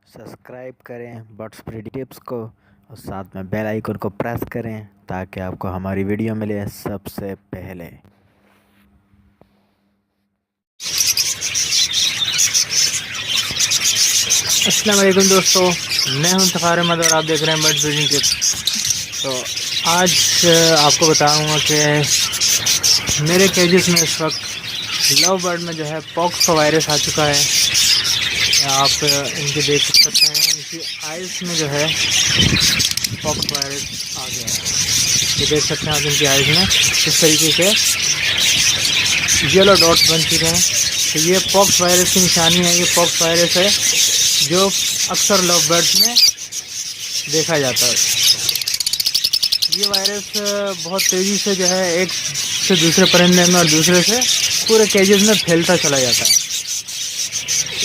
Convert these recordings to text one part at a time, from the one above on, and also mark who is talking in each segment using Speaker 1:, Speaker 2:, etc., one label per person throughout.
Speaker 1: Subscribe करें birds pretty tips को और साथ में बेल आइकन को प्रेस करें ताकि आपको हमारी वीडियो मिले सबसे पहले। अस्सलाम वालेकुम दोस्तों, मैं हूं सफ़ार अहमद और आप देख रहे हैं बर्ड्स ब्रीडिंग टिप्स। तो आज आपको बताऊंगा कि मेरे केजेस में इस वक्त लव बर्ड में जो है पॉक्स का वायरस आ चुका है। आप इनके देख सकते हैं, इनकी आइज़ में जो है पॉक्स वायरस आ गया है। ये देख सकते हैं आप इनकी आइज़ में इस तरीके के येलो डॉट्स बन चुके हैं। तो ये पॉक्स वायरस की निशानी है। ये पॉक्स वायरस है जो अक्सर लव बर्ड्स में देखा जाता है। ये वायरस बहुत तेज़ी से जो है एक से दूसरे परिंदे में और दूसरे से पूरे केजेस में फैलता चला जाता है।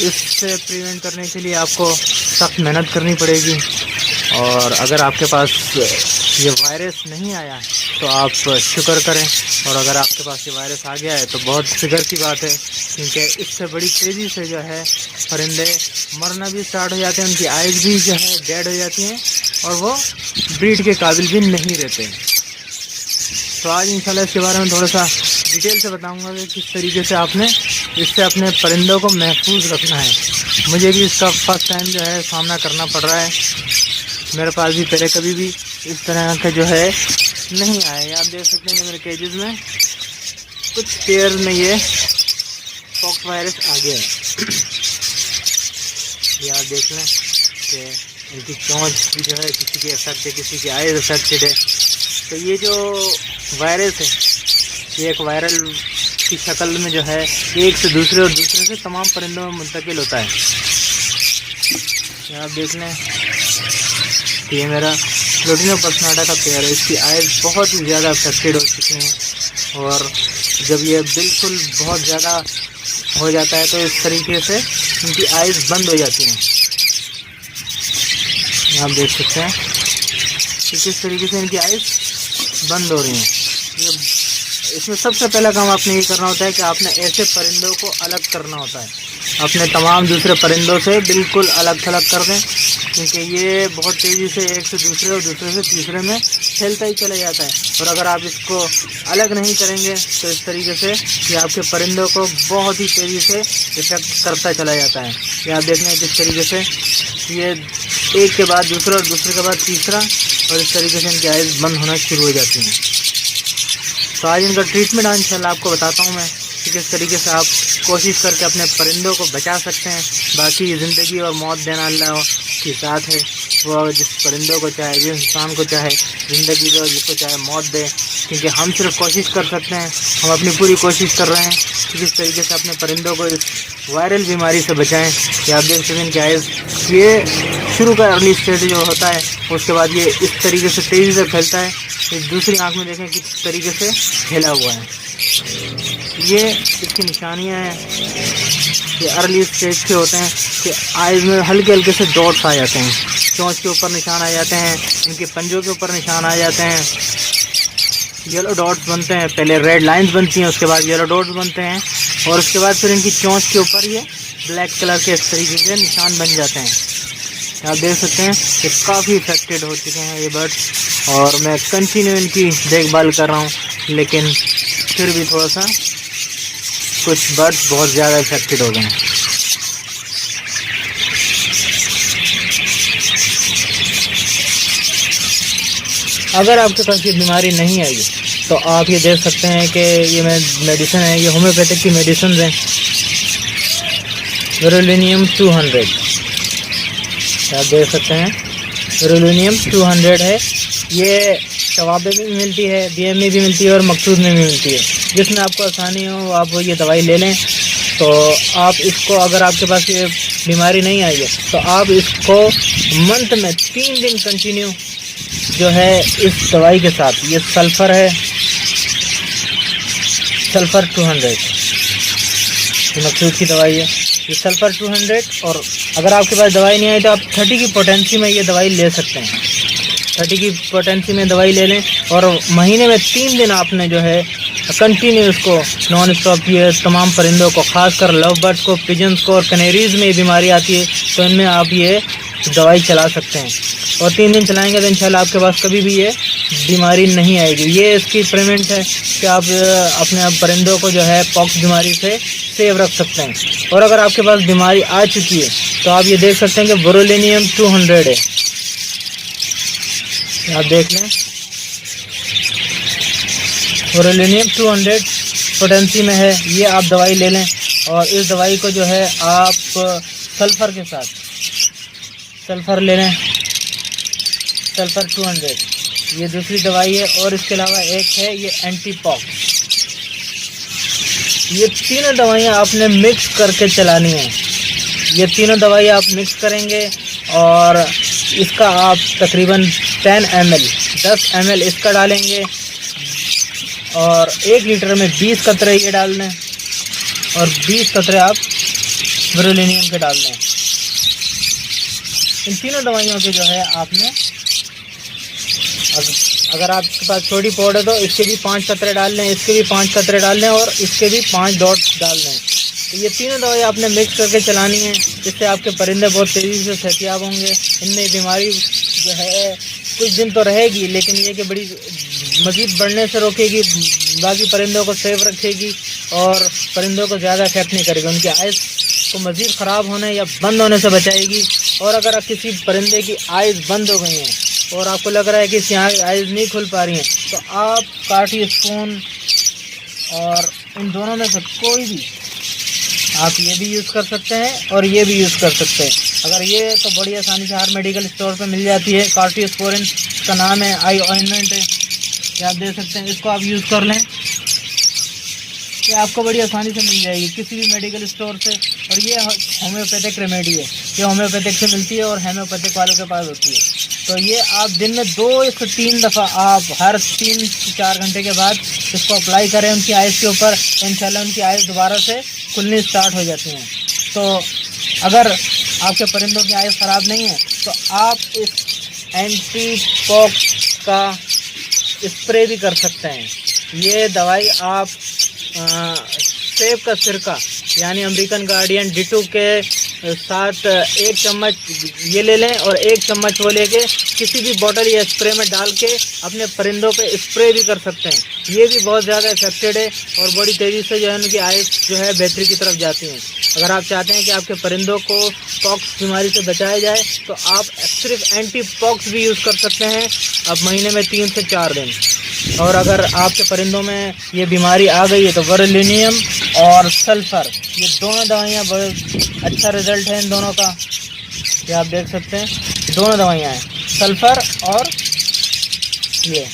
Speaker 1: इससे प्रिवेंट करने के लिए आपको सख्त मेहनत करनी पड़ेगी, और अगर आपके पास ये वायरस नहीं आया तो आप शुक्र करें, और अगर आपके पास ये वायरस आ गया है तो बहुत फिक्र की बात है, क्योंकि इससे बड़ी तेज़ी से जो है परिंदे मरना भी स्टार्ट हो जाते हैं। उनकी आइज़ भी जो है डेड हो जाती हैं और वो ब्रीड के काबिल भी नहीं रहते। तो आज इंशाल्लाह इसके बारे में थोड़ा सा डिटेल से बताऊंगा कि किस तरीके से आपने इससे अपने परिंदों को महफूज रखना है। मुझे भी इसका फर्स्ट टाइम जो है सामना करना पड़ रहा है। मेरे पास भी पहले कभी भी इस तरह का जो है नहीं आया। आप देख सकते हैं कि मेरे केजेस में कुछ पेयर में ये पॉक्स वायरस आ गया है। ये आप देख लें कि इनकी चोंच भी जो है किसी की अफेक्ट है, किसी की आइज़ अफेक्टेड है। तो ये जो वायरस है ये एक वायरल की शक्ल में जो है एक से दूसरे और दूसरे से तमाम परिंदों में मुंतकिल होता है। आप देख लें कि ये मेरा प्लूटिनो पर्सनाटा का पेयर है। इसकी आइज़ बहुत ही ज़्यादा अफेक्टेड हो चुकी हैं, और जब ये बिल्कुल बहुत ज़्यादा हो जाता है तो इस तरीके से इनकी आइज़ बंद हो जाती हैं। आप देख सकते हैं कि किस तरीके से इनकी आइज़ बंद हो रही हैं। इसमें सबसे पहला काम आपने ये करना होता है कि आपने ऐसे परिंदों को अलग करना होता है, अपने तमाम दूसरे परिंदों से बिल्कुल अलग थलग कर दें, क्योंकि ये बहुत तेज़ी से एक से दूसरे और दूसरे से तीसरे में फैलता ही चला जाता है। और अगर आप इसको अलग नहीं करेंगे तो इस तरीके से ये आपके परिंदों को बहुत ही तेज़ी से इफेक्ट करता चला जाता है। ये आप देख लें किस तरीके से ये एक के बाद दूसरा और दूसरे के बाद तीसरा, और इस तरीके से इनकी आइज़ बंद होना शुरू हो जाती हैं। तो आज इनका ट्रीटमेंट इंशाल्लाह आपको बताता हूँ मैं कि किस तरीके से आप कोशिश करके अपने परिंदों को बचा सकते हैं। बाकी ज़िंदगी और मौत देना अल्लाह की ज़ात है। वो जिस परिंदों को चाहे, जिस इंसान को चाहे ज़िंदगी दे और जिसको चाहे मौत दे, क्योंकि हम सिर्फ कोशिश कर सकते हैं। हम अपनी पूरी कोशिश कर रहे हैं कि किस तरीके से अपने परिंदों को इस वायरल बीमारी से बचाएँ। या आप देख सकते हैं कि आइज़ ये शुरू का अर्ली स्टेज जो होता है, उसके बाद ये इस तरीके से तेज़ी से फैलता है। इस दूसरी आँख में देखें किस तरीके से फैला हुआ है। ये इसकी निशानियाँ हैं। ये अर्ली स्टेज के होते हैं कि आइज़ में हल्के हल्के से डॉट्स आ जाते हैं, चोंच के ऊपर निशान आ जाते हैं, इनके पंजों के ऊपर निशान आ जाते हैं, येलो डॉट्स बनते हैं। पहले रेड लाइंस बनती हैं, उसके बाद येलो डॉट्स बनते हैं, और उसके बाद फिर इनकी चोंच के ऊपर ये ब्लैक कलर के इस तरीके से निशान बन जाते हैं। आप देख सकते हैं कि काफ़ी इफेक्टेड हो चुके हैं ये बर्ड्स, और मैं कंटिन्यू इनकी देखभाल कर रहा हूँ, लेकिन फिर भी थोड़ा सा कुछ बर्ड्स बहुत ज़्यादा इफेक्टेड हो गए हैं। अगर आपके पास ये बीमारी नहीं आई तो आप ये देख सकते हैं कि ये मेडिसिन है, ये होम्योपैथिक की मेडिसिन हैं। वेरोलिनियम 200 आप देख सकते हैं, वेरोलिनियम 200 है। ये शवाबे में भी मिलती है, BM में भी मिलती है और मकसूद में भी मिलती है। जिसमें आपको आसानी हो आप ये दवाई ले लें। तो आप इसको, अगर आपके पास ये बीमारी नहीं आई है तो आप इसको मंथ में 3 दिन कंटिन्यू जो है इस दवाई के साथ, ये सल्फ़र है, सल्फ़र 200 मकसूद की दवाई है, ये सल्फ़र 200। और अगर आपके पास दवाई नहीं आई तो आप 30 की पोटेंसी में ये दवाई ले सकते हैं। 30 की पोटेंसी में दवाई ले लें, और महीने में 3 दिन आपने जो है कंटिन्यू इसको नॉन स्टॉप ये तमाम परिंदों को, खासकर लव बर्ड्स को, पिजन्स को और कनेरीज में ये बीमारी आती है, तो इनमें आप ये दवाई चला सकते हैं। और 3 दिन चलाएंगे तो इंशाल्लाह आपके पास कभी भी ये बीमारी नहीं आएगी। ये इसकी प्रिवेंट है कि आप अपने परिंदों को जो है पॉक्स बीमारी से सेव रख सकते हैं। और अगर आपके पास बीमारी आ चुकी है तो आप ये देख सकते हैं कि बोरोलिनियम 200 है, आप देख लें, बोरोलिनियम 200 पोटेंसी में है। ये आप दवाई ले लें और इस दवाई को जो है आप सल्फ़र के साथ, सल्फ़र ले लें, सल्फ़र 200, ये दूसरी दवाई है। और इसके अलावा एक है ये एंटीपॉक्स। ये तीनों दवाइयाँ आपने मिक्स करके चलानी है। ये तीनों दवाई आप मिक्स करेंगे और इसका आप तकरीबन 10 ml 10 ml इसका डालेंगे और 1 लीटर में 20 कतरे ये डाल दें और 20 कतरे आप बोरोलिनियम के डाल दें। इन तीनों दवाइयों के जो है आपने, अगर आपके पास छोटी पौड है तो इसके भी 5 कतरे डाल लें, इसके भी 5 कतरे डाल लें और इसके भी 5 डॉट डाल लें। तो ये तीनों दवाई आपने मिक्स करके चलानी है। इससे आपके परिंदे बहुत तेज़ी से सेहतियाब होंगे। इनमें बीमारी जो है कुछ दिन तो रहेगी, लेकिन ये कि बड़ी मज़ीद बढ़ने से रोकेगी, बाकी परिंदों को सेफ रखेगी और परिंदों को ज़्यादा इफेक्ट नहीं करेगी, उनकी आइज़ को मज़ीद ख़राब होने या बंद होने से बचाएगी। और अगर किसी परिंदे की आइज़ बंद हो गई हैं और आपको लग रहा है कि इसकी आइज़ नहीं खुल पा रही हैं, तो आप काटी स्पून और इन दोनों में से कोई भी आप ये भी यूज़ कर सकते हैं और ये भी यूज़ कर सकते हैं। अगर ये तो बड़ी आसानी से हर मेडिकल स्टोर पे मिल जाती है, कार्टियोस्पोरिन इसका नाम है, आई ऑइंटमेंट है, ये आप दे सकते हैं। इसको आप यूज़ कर लें, ये आपको बड़ी आसानी से मिल जाएगी किसी भी मेडिकल स्टोर से। और ये होम्योपैथिक रेमेडी है, ये होम्योपैथिक से मिलती है और होम्योपैथिक वालों के पास होती है। तो ये आप दिन में 2 से 3 दफ़ा आप हर 3 से 4 घंटे के बाद इसको अप्लाई करें उनकी आइज़ के ऊपर, तो इंशाल्लाह उनकी आइज़ दोबारा से खुलनी स्टार्ट हो जाती हैं। तो अगर आपके परिंदों की आइज़ ख़राब नहीं है तो आप इस एंटीपॉक्स का स्प्रे भी कर सकते हैं। ये दवाई आप सेब का सिरका यानी अमेरिकन गार्डियन डिटू के साथ 1 चम्मच ये ले लें और 1 चम्मच वो लेके किसी भी बोतल या स्प्रे में डाल के अपने परिंदों पे स्प्रे भी कर सकते हैं। ये भी बहुत ज़्यादा इफेक्टेड है और बड़ी तेज़ी से जो है उनकी आइज़ जो है बेहतरी की तरफ जाती हैं। अगर आप चाहते हैं कि आपके परिंदों को पॉक्स बीमारी से बचाया जाए तो आप सिर्फ एंटीपॉक्स भी यूज़ कर सकते हैं, अब महीने में 3 से 4 दिन। और अगर आपके परिंदों में ये बीमारी आ गई है तो बोरोलिनियम और सल्फ़र, ये दोनों दवाइयाँ बहुत अच्छा रिज़ल्ट है इन दोनों का। ये आप देख सकते हैं, दोनों दवाइयाँ हैं, सल्फ़र और ये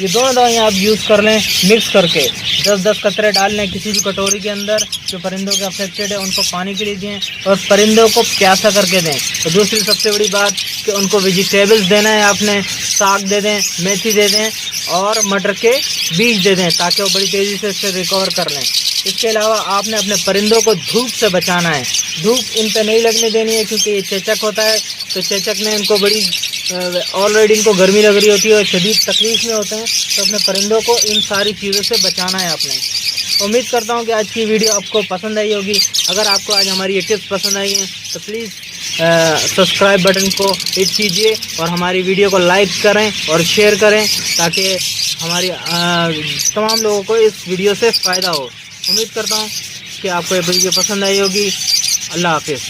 Speaker 1: दोनों दवाइयाँ आप यूज़ कर लें मिक्स करके। 10-10 कतरे डाल लें किसी भी कटोरी के अंदर, जो परिंदों के अफेक्टेड है उनको पानी के लिए दें और परिंदों को प्यासा करके दें। तो दूसरी सबसे बड़ी बात कि उनको वेजिटेबल्स देना है, आपने साग दे दें, मेथी दे दें और मटर के बीज दे दें ताकि वो बड़ी तेज़ी से इससे रिकवर कर लें। इसके अलावा आपने अपने परिंदों को धूप से बचाना है। धूप इन पर नहीं लगने देनी है क्योंकि ये चेचक होता है, तो चेचक में इनको बड़ी ऑलरेडी इनको गर्मी लग रही होती है और शदीद तकलीफ में होते हैं, तो अपने परिंदों को इन सारी चीज़ों से बचाना है आपने। उम्मीद करता हूँ कि आज की वीडियो आपको पसंद आई होगी। अगर आपको आज हमारी ये टिप्स पसंद आई हैं तो प्लीज़ सब्सक्राइब बटन को हिट कीजिए और हमारी वीडियो को लाइक करें और शेयर करें ताकि हमारी तमाम लोगों को इस वीडियो से फ़ायदा हो। उम्मीद करता हूँ कि आपको ये वीडियो पसंद आई होगी। अल्लाह हाफिज़।